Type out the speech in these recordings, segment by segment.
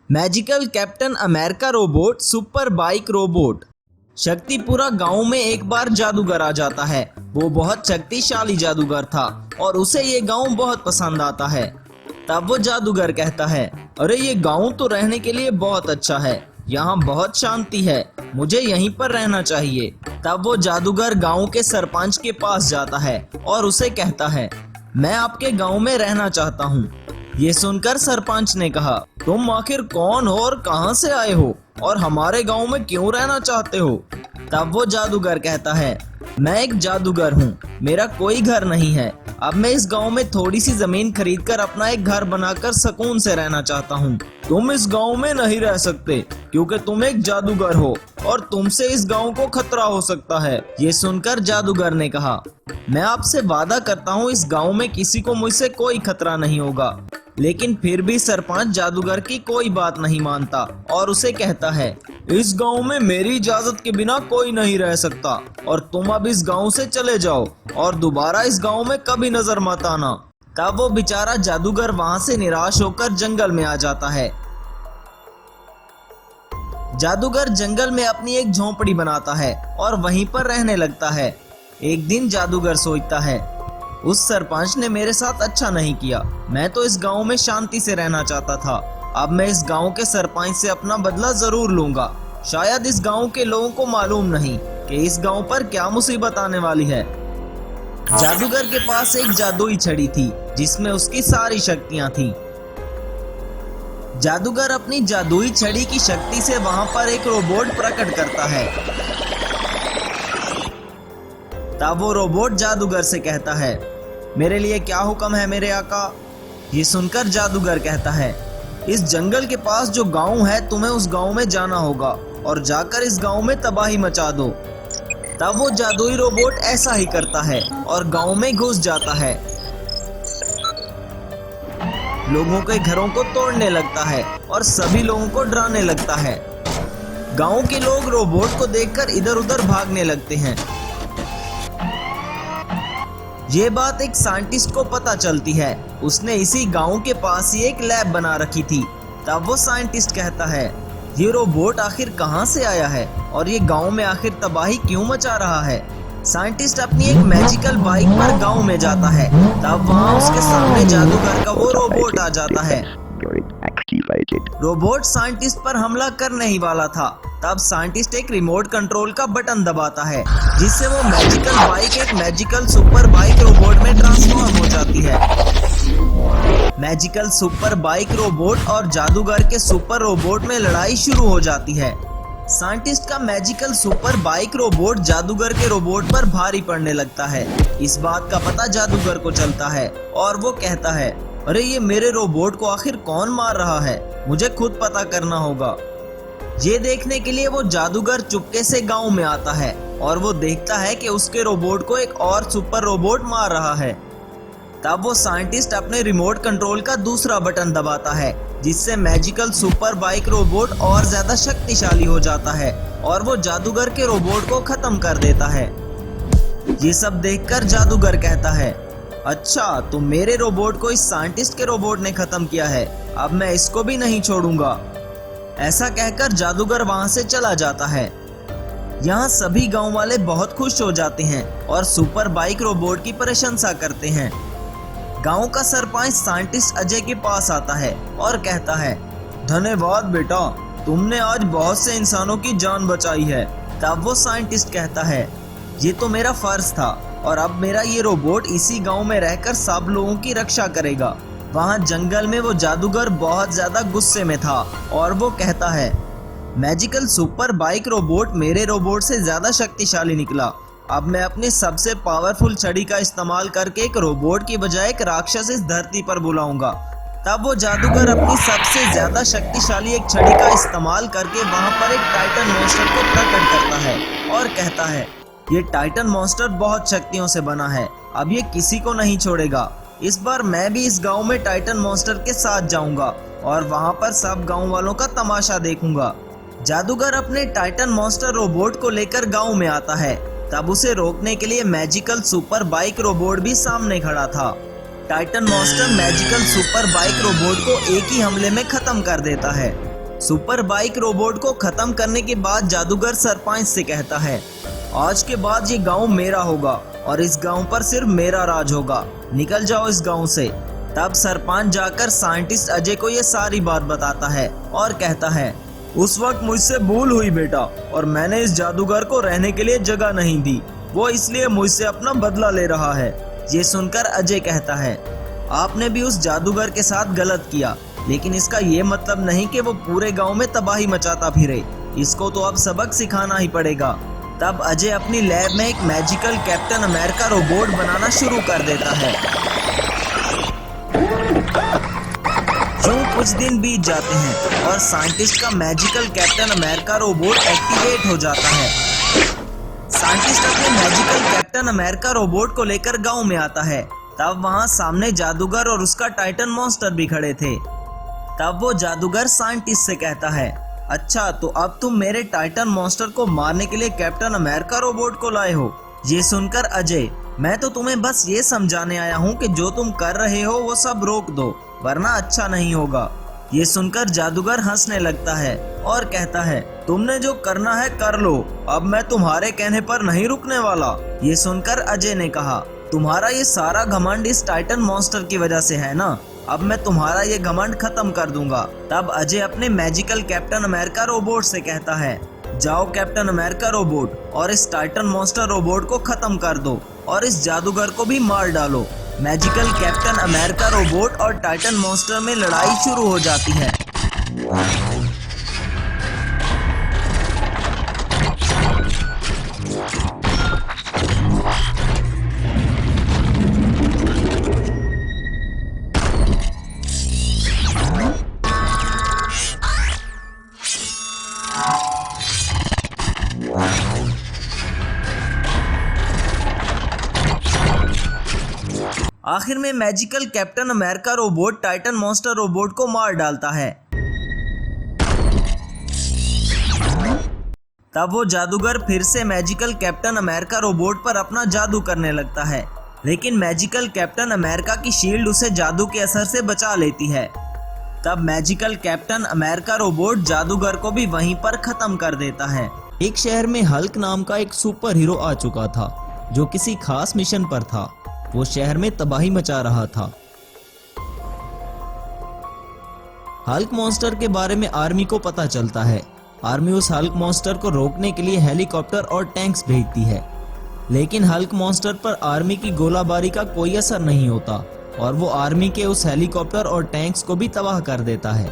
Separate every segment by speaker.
Speaker 1: Magical Captain America robot super bike robot. Shaktipura गांव में एक बार जादूगर आ जाता है। वो बहुत शक्तिशाली जादूगर था और उसे ये गांव बहुत पसंद आता है। तब वो जादूगर कहता है, अरे ये गांव तो रहने के लिए बहुत अच्छा है, यहाँ बहुत शांति है, मुझे यहीं पर रहना चाहिए। तब वो जादूगर गांव के सरपंच के पास जाता है और उसे कहता है, मैं आपके गांव में रहना चाहता हूँ। ये सुनकर सरपंच ने कहा, तुम आखिर कौन हो और कहां से आए हो और हमारे गांव में क्यों रहना चाहते हो? तब वो जादूगर कहता है, मैं एक जादूगर हूँ, मेरा कोई घर नहीं है। अब मैं इस गांव में थोड़ी सी जमीन खरीदकर अपना एक घर बनाकर सुकून से रहना चाहता हूँ। तुम इस गांव में नहीं रह सकते क्योंकि तुम एक जादूगर हो और तुमसे इस गांव को खतरा हो सकता है। ये सुनकर जादूगर ने कहा, मैं आपसे वादा करता हूँ इस गांव में किसी को मुझसे कोई खतरा नहीं होगा। लेकिन फिर भी सरपंच जादूगर की कोई बात नहीं मानता और उसे कहता है, इस गांव में मेरी इजाजत के बिना कोई नहीं रह सकता और तुम अब इस गांव से चले जाओ और दोबारा इस गांव में कभी नजर मत आना। तब वो बेचारा जादूगर वहां से निराश होकर जंगल में आ जाता है। जादूगर जंगल में अपनी एक झोंपड़ी बनाता है और वहीं पर रहने लगता है। एक दिन जादूगर सोचता है, उस सरपंच ने मेरे साथ अच्छा नहीं किया, मैं तो इस गांव में शांति से रहना चाहता था। अब मैं इस गांव के सरपंच से अपना बदला जरूर लूंगा। शायद इस गांव के लोगों को मालूम नहीं कि इस गांव पर क्या मुसीबत आने वाली है। जादूगर के पास एक जादुई छड़ी थी जिसमें उसकी सारी शक्तियां थीं। जादूगर अपनी जादुई छड़ी की शक्ति से वहां पर एक रोबोट प्रकट करता है। तब वो रोबोट जादूगर से कहता है, मेरे लिए क्या हुक्म है मेरे आका? ये सुनकर जादूगर कहता है, इस जंगल के पास जो गांव है तुम्हें उस गांव में जाना होगा और जाकर इस गांव में तबाही मचा दो। तब वो जादुई रोबोट ऐसा ही करता है और गांव में घुस जाता है। लोगों के घरों को तोड़ने लगता है और सभी लोगों को डराने लगता है। गांव के लोग रोबोट को देखकर इधर उधर भागने लगते हैं। ये बात एक साइंटिस्ट को पता चलती है। उसने इसी गांव के पास ही एक लैब बना रखी थी। तब वो साइंटिस्ट कहता है, ये रोबोट आखिर कहां से आया है और ये गांव में आखिर तबाही क्यों मचा रहा है? साइंटिस्ट अपनी एक मैजिकल बाइक पर गांव में जाता है। तब वहां उसके सामने जादूगर का वो रोबोट आ जाता है। रोबोट साइंटिस्ट पर हमला करने ही वाला था। तब साइंटिस्ट एक रिमोट कंट्रोल का बटन दबाता है जिससे वो मैजिकल बाइक एक मैजिकल सुपर बाइक रोबोट में ट्रांसफॉर्म हो जाती है। मैजिकल सुपर बाइक रोबोट और जादूगर के सुपर रोबोट में लड़ाई शुरू हो जाती है। साइंटिस्ट का मैजिकल सुपर बाइक रोबोट जादूगर के रोबोट पर भारी पड़ने लगता है। इस बात का पता जादूगर को चलता है और वो कहता है, अरे ये मेरे रोबोट को आखिर कौन मार रहा है, मुझे खुद पता करना होगा। ये देखने के लिए वो जादूगर चुपके से गांव में आता है और वो देखता है कि उसके रोबोट को एक और सुपर रोबोट मार रहा है। तब वो साइंटिस्ट अपने रिमोट कंट्रोल का दूसरा बटन दबाता है जिससे मैजिकल सुपर बाइक रोबोट और ज्यादा शक्तिशाली हो जाता है और वो जादूगर के रोबोट को खत्म कर देता है। ये सब देखकर जादूगर कहता है, अच्छा तो मेरे रोबोट को इस साइंटिस्ट के रोबोट ने खत्म किया है, अब मैं इसको भी नहीं छोड़ूंगा। ऐसा कहकर जादूगर वहां से चला जाता है। यहाँ सभी गांव वाले बहुत खुश हो जाते हैं और सुपर बाइक रोबोट की प्रशंसा करते हैं। गांव का सरपंच साइंटिस्ट अजय के पास आता है और कहता है, धन्यवाद बेटा, तुमने आज बहुत से इंसानों की जान बचाई है। तब वो साइंटिस्ट कहता है, ये तो मेरा फर्ज था और अब मेरा ये रोबोट इसी गांव में रहकर सब लोगों की रक्षा करेगा। वहां जंगल में वो जादूगर बहुत ज्यादा गुस्से में था और वो कहता है, मैजिकल सुपर बाइक रोबोट मेरे रोबोट से ज्यादा शक्तिशाली निकला। अब मैं अपनी सबसे पावरफुल छड़ी का इस्तेमाल करके एक रोबोट की बजाय एक राक्षस इस धरती पर बुलाऊंगा। तब वो जादूगर अपनी सबसे ज्यादा शक्तिशाली एक छड़ी का इस्तेमाल करके वहां पर एक टाइटन मॉन्स्टर को प्रकट करता है और कहता है, ये टाइटन मॉन्स्टर बहुत शक्तियों से बना है, अब ये किसी को नहीं छोड़ेगा। इस बार मैं भी इस गांव में टाइटन मॉन्स्टर के साथ जाऊंगा और वहां पर सब गांव वालों का तमाशा देखूंगा। जादूगर अपने टाइटन मॉन्स्टर रोबोट को लेकर गांव में आता है। तब उसे रोकने के लिए मैजिकल सुपर बाइक रोबोट भी सामने खड़ा था। Titan monster magical super bike robot को एक ही हमले में खत्म कर देता है। सुपर बाइक रोबोट को खत्म करने के बाद जादूगर सरपंच से कहता है, आज के बाद ये गांव मेरा होगा और इस गांव पर सिर्फ मेरा राज होगा, निकल जाओ इस गांव से। तब सरपंच जाकर साइंटिस्ट अजय को ये सारी बात बताता है और कहता है, उस वक्त मुझसे भूल हुई बेटा, और मैंने इस जादूगर को रहने के लिए जगह नहीं दी, वो इसलिए मुझसे अपना बदला ले रहा है। ये सुनकर अजय कहता है, आपने भी उस जादूगर के साथ गलत किया, लेकिन इसका ये मतलब नहीं कि वो पूरे गांव में तबाही मचाता फिरे, इसको तो अब सबक सिखाना ही पड़ेगा। तब अजय अपनी लैब में एक मैजिकल कैप्टन अमेरिका रोबोट बनाना शुरू कर देता है। यूं कुछ दिन बीत जाते हैं और साइंटिस्ट का magical Captain America robot activate हो जाता है। साइंटिस्ट अपने मैजिकल कैप्टन अमेरिका रोबोट को लेकर गांव में आता है। तब वहां सामने जादूगर और उसका टाइटन मॉन्स्टर भी खड़े थे। तब वो जादूगर साइंटिस्ट से कहता है, अच्छा तो अब तुम मेरे टाइटन मॉन्स्टर को मारने के लिए कैप्टन अमेरिका रोबोट को लाए हो। ये सुनकर अजय, मैं तो तुम्हें बस ये समझाने आया हूँ कि जो तुम कर रहे हो वो सब रोक दो, वरना अच्छा नहीं होगा। ये सुनकर जादूगर हंसने लगता है और कहता है, तुमने जो करना है कर लो, अब मैं तुम्हारे कहने पर नहीं रुकने वाला। ये सुनकर अजय ने कहा, तुम्हारा ये सारा घमंड इस टाइटन मॉन्स्टर की वजह से है ना, अब मैं तुम्हारा ये घमंड खत्म कर दूंगा। तब अजय अपने मैजिकल कैप्टन अमेरिका रोबोट से कहता है, जाओ कैप्टन अमेरिका रोबोट और इस टाइटन मॉन्स्टर रोबोट को खत्म कर दो और इस जादूगर को भी मार डालो। मैजिकल कैप्टन अमेरिका रोबोट और टाइटन मॉन्स्टर में लड़ाई शुरू हो जाती है। आखिर में magical Captain America robot Titan monster robot को मार डालता है। तब वो जादूगर फिर से मैजिकल कैप्टन अमेरिका रोबोट पर अपना जादू करने लगता है, लेकिन मैजिकल कैप्टन अमेरिका की शील्ड उसे जादू के असर से बचा लेती है। तब मैजिकल कैप्टन अमेरिका रोबोट जादूगर को भी वहीं पर खत्म कर देता है। एक शहर में हल्क नाम का एक सुपर हीरो आ चुका था, जो किसी खास मिशन पर था। वो शहर में तबाही मचा रहा था। हल्क मॉन्स्टर के बारे में आर्मी को पता चलता है। आर्मी उस हल्क मॉन्स्टर को रोकने के लिए हेलीकॉप्टर और टैंक्स भेजती है, लेकिन हल्क मॉन्स्टर पर आर्मी की गोलाबारी का कोई असर नहीं होता और वो आर्मी के उस हेलीकॉप्टर और टैंक्स को भी तबाह कर देता है।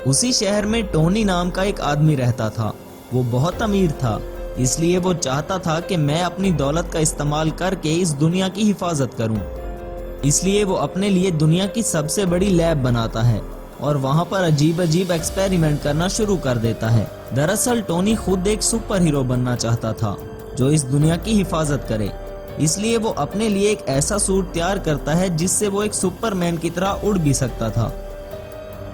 Speaker 1: उसी शहर में टोनी नाम का एक आदमी रहता था। वो बहुत अमीर था, इसलिए वो चाहता था कि मैं अपनी दौलत का इस्तेमाल करके इस दुनिया की हिफाजत करूं। इसलिए वो अपने लिए दुनिया की सबसे बड़ी लैब बनाता है और वहां पर अजीब अजीब एक्सपेरिमेंट करना शुरू कर देता है। दरअसल टोनी खुद एक सुपर हीरो बनना चाहता था जो इस दुनिया की हिफाजत करे, इसलिए वो अपने लिए एक ऐसा सूट तैयार करता है जिससे वो एक सुपरमैन की तरह उड़ भी सकता था।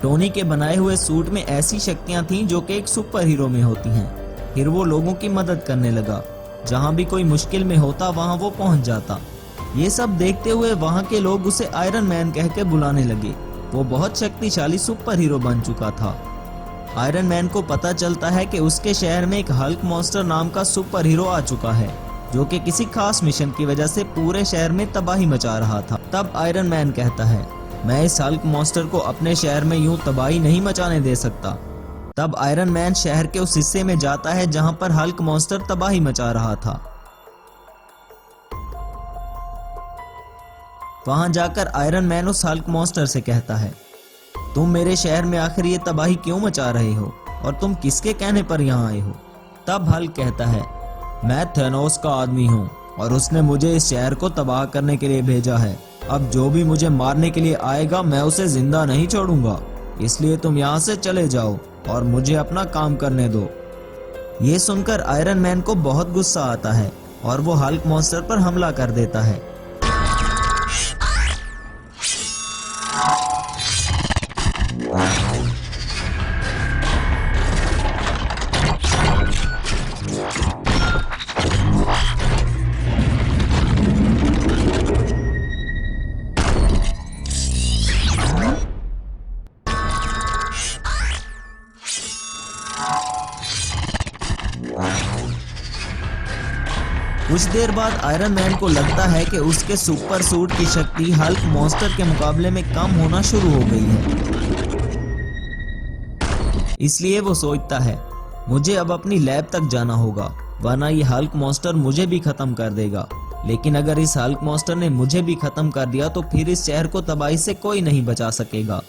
Speaker 1: टोनी के बनाए हुए सूट में ऐसी शक्तियां थीं जो कि एक सुपर हीरो में होती हैं। फिर वो लोगों की मदद करने लगा, जहां भी कोई मुश्किल में होता वहां वो पहुंच जाता। ये सब देखते हुए वहां के लोग उसे आयरन मैन कह के बुलाने लगे। वो बहुत शक्तिशाली सुपर हीरो बन चुका था। आयरन मैन को पता चलता है कि उसके शहर में एक हल्क मॉन्स्टर नाम का सुपर हीरो आ चुका है, जो कि किसी खास मिशन की वजह से पूरे शहर में तबाही मचा रहा था। तब आयरन मैन कहता है, मैं इस हल्क मॉन्स्टर को अपने शहर में यूं तबाही नहीं मचाने दे सकता। तब आयरन मैन शहर के उस हिस्से में जाता है जहां पर हल्क मॉन्स्टर तबाही मचा रहा था। वहां जाकर आयरन मैन उस हल्क मॉन्स्टर से कहता है, तुम मेरे शहर में आखिर ये तबाही क्यों मचा रहे हो और तुम किसके कहने पर यहाँ आए हो? तब हल्क कहता है, मैं थेनोस का आदमी हूँ और उसने मुझे इस शहर को तबाह करने के लिए भेजा है। अब जो भी मुझे मारने के लिए आएगा मैं उसे जिंदा नहीं छोड़ूंगा, इसलिए तुम यहाँ से चले जाओ और मुझे अपना काम करने दो। ये सुनकर आयरन मैन को बहुत गुस्सा आता है और वो हल्क मॉन्स्टर पर हमला कर देता है। कुछ देर बाद आयरन मैन को लगता है कि उसके सुपर सूट की शक्ति हल्क मॉन्स्टर के मुकाबले में कम होना शुरू हो गई है। इसलिए वो सोचता है मुझे अब अपनी लैब तक जाना होगा, वरना ये हल्क मॉन्स्टर मुझे भी खत्म कर देगा। लेकिन अगर इस हल्क मॉन्स्टर ने मुझे भी खत्म कर दिया तो फिर इस शहर को तबाही से कोई नहीं बचा सकेगा।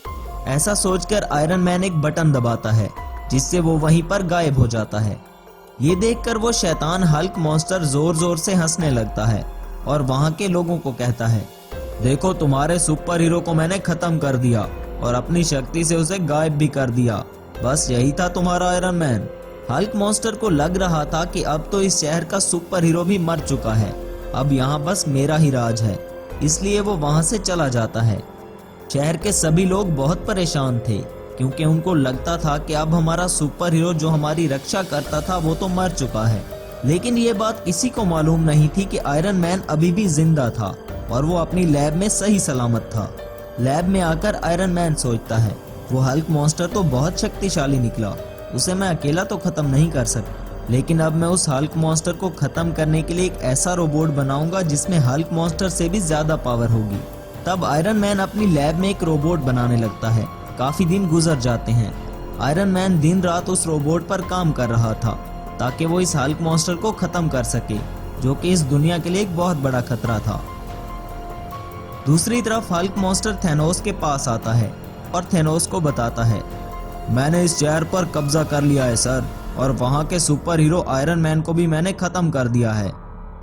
Speaker 1: ऐसा सोचकर आयरन मैन एक बटन दबाता है जिससे वो वहीं पर गायब हो जाता है। ये देखकर वो शैतान हल्क मॉन्स्टर जोर जोर से हंसने लगता है और वहां के लोगों को कहता है, देखो तुम्हारे सुपर हीरो को मैंने खत्म कर दिया और अपनी शक्ति से उसे गायब भी कर दिया। बस यही था तुम्हारा आयरन मैन। हल्क मॉन्स्टर को लग रहा था कि अब तो इस शहर का सुपर हीरो भी मर चुका है, अब यहाँ बस मेरा ही राज है। इसलिए वो वहां से चला जाता है। शहर के सभी लोग बहुत परेशान थे क्योंकि उनको लगता था कि अब हमारा सुपर हीरो जो हमारी रक्षा करता था वो तो मर चुका है। लेकिन ये बात किसी को मालूम नहीं थी कि आयरन मैन अभी भी जिंदा था और वो अपनी लैब में सही सलामत था। लैब में आकर आयरन मैन सोचता है, वो हल्क मॉन्स्टर तो बहुत शक्तिशाली निकला, उसे मैं अकेला तो खत्म नहीं कर सकता, लेकिन अब मैं उस हल्क मॉन्स्टर को खत्म करने के लिए एक ऐसा रोबोट बनाऊंगा जिसमें हल्क मॉन्स्टर से भी ज्यादा पावर होगी। तब आयरन मैन अपनी लैब में एक रोबोट बनाने लगता है। काफी दिन गुजर जाते हैं। आयरन मैन दिन रात उस रोबोट पर काम कर रहा था ताकि वो इस हल्क मॉन्स्टर को खत्म कर सके, जो कि इस दुनिया के लिए एक बहुत बड़ा खतरा था। दूसरी तरफ हल्क मॉन्स्टर थैनोस के पास आता है और थैनोस को बताता है, मैंने इस शहर पर कब्जा कर लिया है सर, और वहां के सुपर हीरो आयरन मैन को भी मैंने खत्म कर दिया है।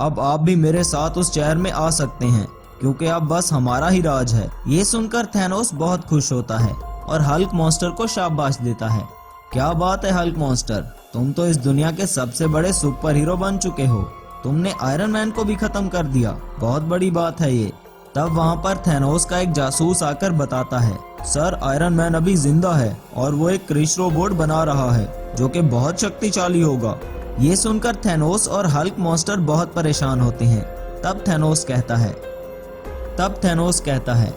Speaker 1: अब आप भी मेरे साथ उस शहर में आ सकते हैं क्योंकि अब बस हमारा ही राज है। ये सुनकर थैनोस बहुत खुश होता है और हल्क मॉन्स्टर को शाबाश देता है। क्या बात है हल्क मॉन्स्टर, तुम तो इस दुनिया के सबसे बड़े सुपर हीरो बन चुके हो। तुमने आयरन मैन को भी खत्म कर दिया, बहुत बड़ी बात है ये। तब वहाँ पर थैनोस का एक जासूस आकर बताता है, सर आयरन मैन अभी जिंदा है और वो एक क्रिश रोबोट बना रहा है जो कि बहुत शक्तिशाली होगा। ये सुनकर थैनोस और हल्क मॉन्स्टर बहुत परेशान होते हैं। तब थैनोस कहता है,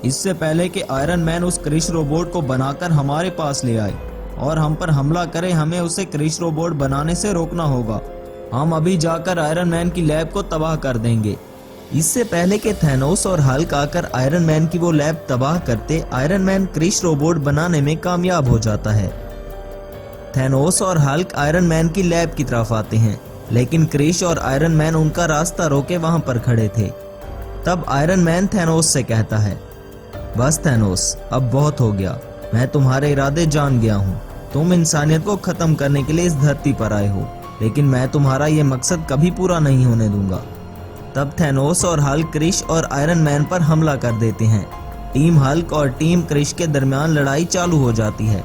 Speaker 1: इससे पहले कि आयरन मैन उस क्रिश रोबोट को बनाकर हमारे पास ले आए और हम पर हमला करे, हमें उसे क्रिश रोबोट बनाने से रोकना होगा। हम अभी जाकर आयरन मैन की लैब को तबाह कर देंगे। इससे पहले कि थैनोस और हल्क आकर आयरन मैन की वो लैब तबाह करते, आयरन मैन क्रिश रोबोट बनाने में कामयाब हो जाता है। थैनोस और हल्क आयरन मैन की लैब की तरफ आते हैं, लेकिन क्रिश और आयरन मैन उनका रास्ता रोके वहां पर खड़े थे। तब आयरन मैन थैनोस से कहता है, बस थैनोस अब बहुत हो गया, मैं तुम्हारे इरादे जान गया हूँ। तुम इंसानियत को खत्म करने के लिए इस धरती पर आए हो, लेकिन मैं तुम्हारा ये मकसद कभी पूरा नहीं होने दूंगा। तब थैनोस और हल्क क्रिश और आयरन मैन पर हमला कर देते हैं। टीम हल्क और टीम क्रिश के दरमियान लड़ाई चालू हो जाती है।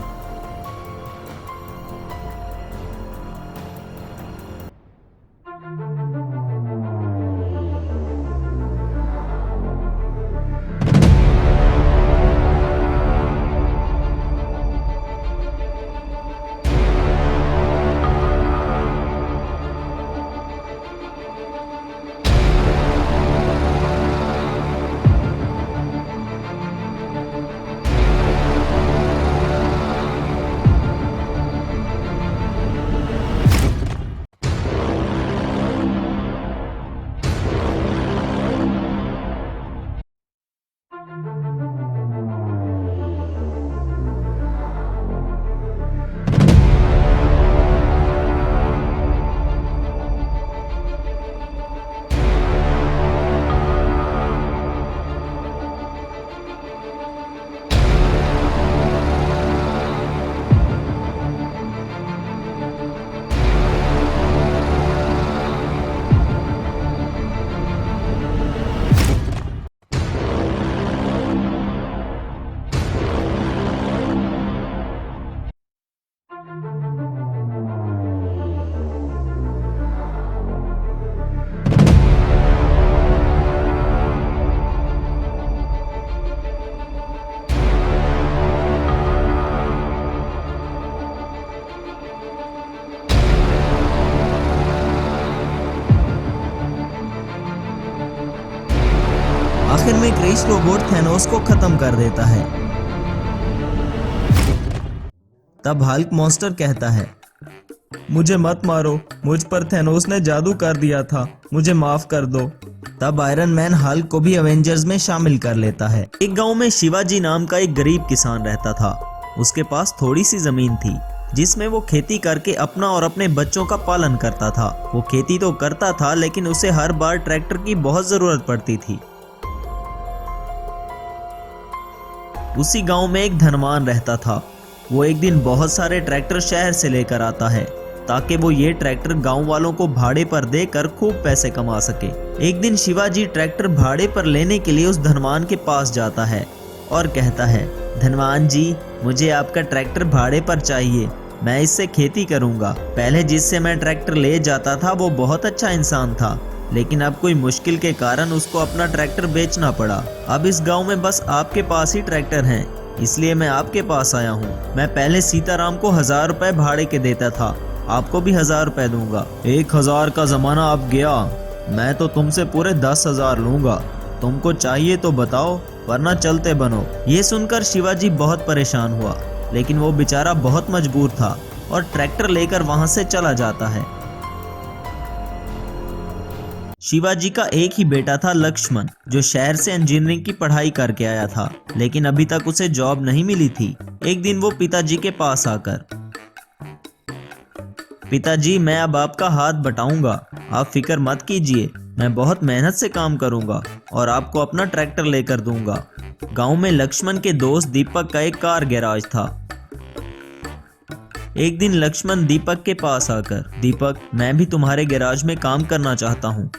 Speaker 1: आखिर में क्रिश रोबोट थैनोस को खत्म कर देता है। तब हल्क मॉन्स्टर कहता है, मुझे मत मारो, मुझ पर थैनोस ने जादू कर दिया था, मुझे माफ कर दो। तब आयरन मैन हल्क को भी अवेंजर्स में शामिल कर लेता है। एक गांव में शिवाजी नाम का एक गरीब किसान रहता था। उसके पास थोड़ी सी जमीन थी जिसमें वो खेती करके अपना और अपने बच्चों का पालन करता था। वो खेती तो करता था लेकिन उसे हर बार ट्रैक्टर की बहुत जरूरत पड़ती थी। उसी गांव में एक धनवान रहता था। वो एक दिन बहुत सारे ट्रैक्टर शहर से लेकर आता है ताकि वो ये ट्रैक्टर गांव वालों को भाड़े पर देकर खूब पैसे कमा सके। एक दिन शिवाजी ट्रैक्टर भाड़े पर लेने के लिए उस धनवान के पास जाता है और कहता है, धनवान जी, मुझे आपका ट्रैक्टर भाड़े पर चाहिए, मैं इससे खेती करूंगा। पहले जिससे मैं ट्रैक्टर ले जाता था वो बहुत अच्छा इंसान था, लेकिन अब कोई मुश्किल के कारण उसको अपना ट्रैक्टर बेचना पड़ा। अब इस गांव में बस आपके पास ही ट्रैक्टर हैं, इसलिए मैं आपके पास आया हूँ। मैं पहले सीताराम को 1000 रुपए भाड़े के देता था, आपको भी 1000 रुपए दूंगा। 1000 का जमाना अब गया, मैं तो तुमसे पूरे 10,000 लूंगा। तुमको चाहिए तो बताओ, वरना चलते बनो। ये सुनकर शिवाजी बहुत परेशान हुआ, लेकिन वो बेचारा बहुत मजबूर था और ट्रैक्टर लेकर वहां से चला जाता है। शिवाजी का एक ही बेटा था लक्ष्मण, जो शहर से इंजीनियरिंग की पढ़ाई करके आया था, लेकिन अभी तक उसे जॉब नहीं मिली थी। एक दिन वो पिताजी के पास आकर, पिताजी, मैं अब आपका हाथ बटाऊंगा, आप फिक्र मत कीजिए, मैं बहुत मेहनत से काम करूंगा और आपको अपना ट्रैक्टर लेकर दूंगा। गांव में लक्ष्मण के दोस्त दीपक का एक कार गैराज था। एक दिन लक्ष्मण दीपक के पास आकर, दीपक, मैं भी तुम्हारे गैराज में काम करना चाहता हूँ।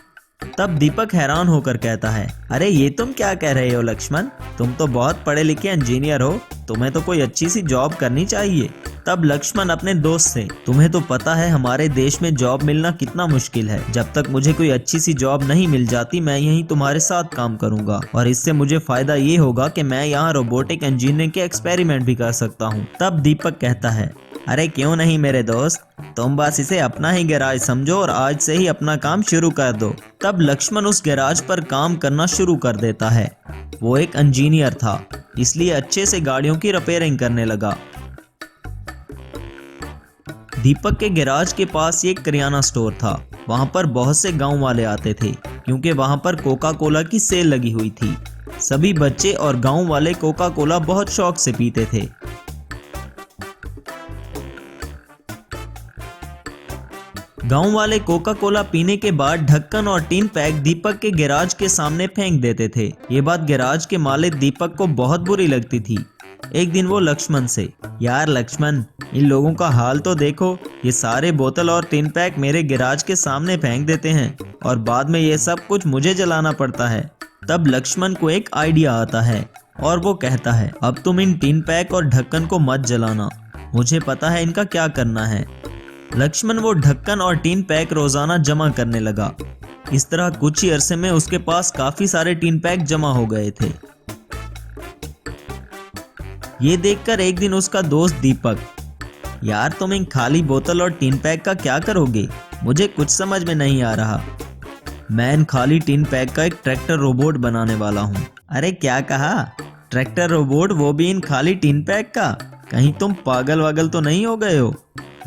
Speaker 1: तब दीपक हैरान होकर कहता है, अरे ये तुम क्या कह रहे हो लक्ष्मण, तुम तो बहुत पढ़े लिखे इंजीनियर हो, तुम्हें तो कोई अच्छी सी जॉब करनी चाहिए। तब लक्ष्मण अपने दोस्त से, तुम्हें तो पता है हमारे देश में जॉब मिलना कितना मुश्किल है, जब तक मुझे कोई अच्छी सी जॉब नहीं मिल जाती मैं यहीं तुम्हारे साथ काम करूंगा और इससे मुझे फायदा ये होगा कि मैं यहाँ रोबोटिक इंजीनियरिंग के एक्सपेरिमेंट भी कर सकता हूँ। तब दीपक कहता है, अरे क्यों नहीं मेरे दोस्त, तुम बस इसे अपना ही गैराज समझो और आज से ही अपना काम शुरू कर दो। तब लक्ष्मण उस गैराज पर काम करना शुरू कर देता है। वो एक इंजीनियर था, इसलिए अच्छे से गाड़ियों की रिपेयरिंग करने लगा। दीपक के गैराज के पास एक किराना स्टोर था। वहां पर बहुत से गांव वाले आते थे क्योंकि वहां पर कोका कोला की सेल लगी हुई थी। सभी बच्चे और गांव वाले कोका कोला बहुत शौक से पीते थे। गांव वाले कोका कोला पीने के बाद ढक्कन और टीन पैक दीपक के गैराज के सामने फेंक देते थे। ये बात गैराज के मालिक दीपक को बहुत बुरी लगती थी। एक दिन वो लक्ष्मण से, यार लक्ष्मण, इन लोगों का हाल तो देखो, ये सारे बोतल और टिन पैक मेरे गैराज के सामने फेंक देते हैं और बाद में ये सब कुछ मुझे जलाना पड़ता है। तब लक्ष्मण को एक आइडिया आता है और वो कहता है, अब तुम इन टिन पैक और ढक्कन को मत जलाना, मुझे पता है इनका क्या करना है। लक्ष्मण वो ढक्कन और टिन पैक रोजाना जमा करने लगा। इस तरह कुछ ही अरसे में उसके पास काफी सारे टिन पैक जमा हो गए थे। ये देखकर एक दिन उसका दोस्त दीपक, यार तुम इन खाली बोतल और टिन पैक का क्या करोगे, मुझे कुछ समझ में नहीं आ रहा। मैं इन खाली टिन पैक का एक ट्रैक्टर रोबोट बनाने वाला हूँ। अरे क्या कहा, ट्रैक्टर रोबोट, वो भी इन खाली टिन पैक का? कहीं तुम पागल वागल तो नहीं हो गए हो?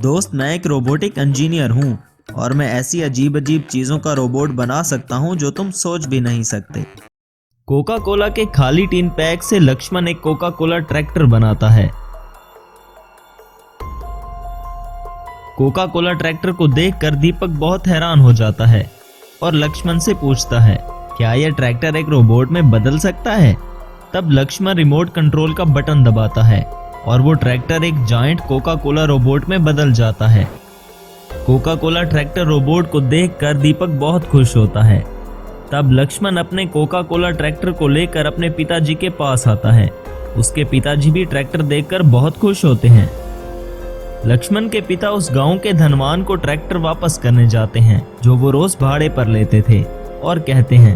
Speaker 1: दोस्त, मैं एक रोबोटिक इंजीनियर हूँ और मैं ऐसी अजीब अजीब चीजों का रोबोट बना सकता हूँ जो तुम सोच भी नहीं सकते। कोका कोला के खाली टिन पैक से लक्ष्मण एक कोका कोला ट्रैक्टर बनाता है। कोका कोला ट्रैक्टर को देखकर दीपक बहुत हैरान हो जाता है और लक्ष्मण से पूछता है, क्या यह ट्रैक्टर एक रोबोट में बदल सकता है? तब लक्ष्मण रिमोट कंट्रोल का बटन दबाता है और वो ट्रैक्टर एक जायंट कोका कोला रोबोट में बदल जाता है। कोका कोला ट्रैक्टर रोबोट को देखकर दीपक बहुत खुश होता है। तब लक्ष्मण अपने कोका कोला ट्रैक्टर को लेकर अपने पिताजी के पास आता है। उसके पिताजी भी ट्रैक्टर देखकर बहुत खुश होते हैं। लक्ष्मण के पिता उस गांव के धनवान को ट्रैक्टर वापस करने जाते हैं जो वो रोज भाड़े पर लेते थे और कहते हैं,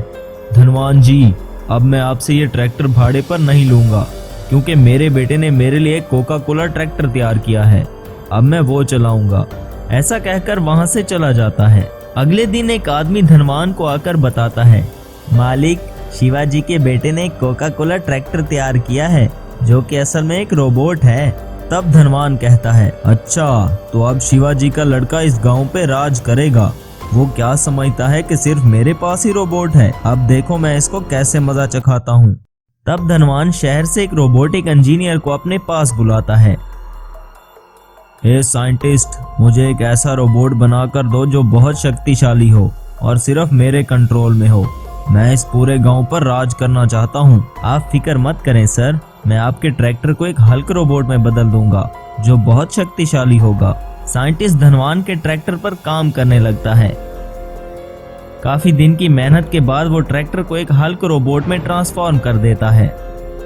Speaker 1: धनवान जी, अब मैं आपसे ये ट्रैक्टर भाड़े पर नहीं लूंगा क्योंकि मेरे बेटे ने मेरे लिए कोका कोला ट्रैक्टर तैयार किया है, अब मैं वो चलाऊंगा। ऐसा कहकर वहां से चला जाता है। अगले दिन एक आदमी धनवान को आकर बताता है, मालिक, शिवाजी के बेटे ने कोका कोला ट्रैक्टर तैयार किया है जो कि असल में एक रोबोट है। तब धनवान कहता है, अच्छा तो अब शिवाजी का लड़का इस गांव पे राज करेगा। वो क्या समझता है कि सिर्फ मेरे पास ही रोबोट है। अब देखो मैं इसको कैसे मजा चखाता हूँ। तब धनवान शहर से एक रोबोटिक इंजीनियर को अपने पास बुलाता है। ए साइंटिस्ट, मुझे एक ऐसा रोबोट बनाकर दो जो बहुत शक्तिशाली हो और सिर्फ मेरे कंट्रोल में हो। मैं इस पूरे गांव पर राज करना चाहता हूं। आप फिक्र मत करें सर, मैं आपके ट्रैक्टर को एक हल्क रोबोट में बदल दूंगा जो बहुत शक्तिशाली होगा। साइंटिस्ट धनवान के ट्रैक्टर पर काम करने लगता है। काफी दिन की मेहनत के बाद वो ट्रैक्टर को एक हल्क रोबोट में ट्रांसफॉर्म कर देता है।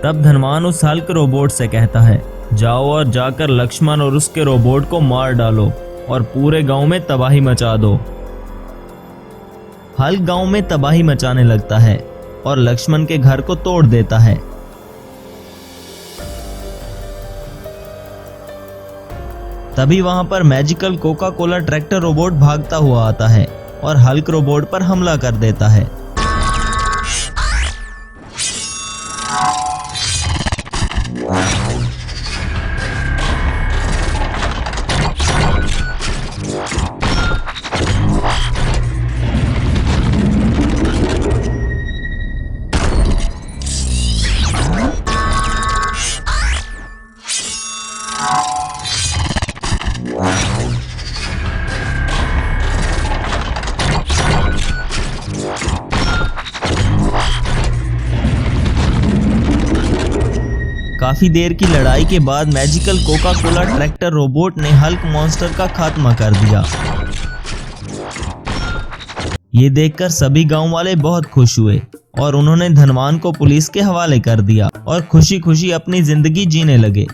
Speaker 1: तब धनवान उस हल्क रोबोट से कहता है, जाओ और जाकर लक्ष्मण और उसके रोबोट को मार डालो और पूरे गांव में तबाही मचा दो। हल्क गांव में तबाही मचाने लगता है और लक्ष्मण के घर को तोड़ देता है। तभी वहां पर magical Coca Cola tractor robot भागता हुआ आता है और हल्क रोबोट पर हमला कर देता है। काफी देर की लड़ाई के बाद magical Coca Cola tractor robot ने हल्क मॉन्स्टर का खात्मा कर दिया। ये देखकर सभी गांव वाले बहुत खुश हुए और उन्होंने धनवान को पुलिस के हवाले कर दिया और खुशी खुशी अपनी जिंदगी जीने लगे।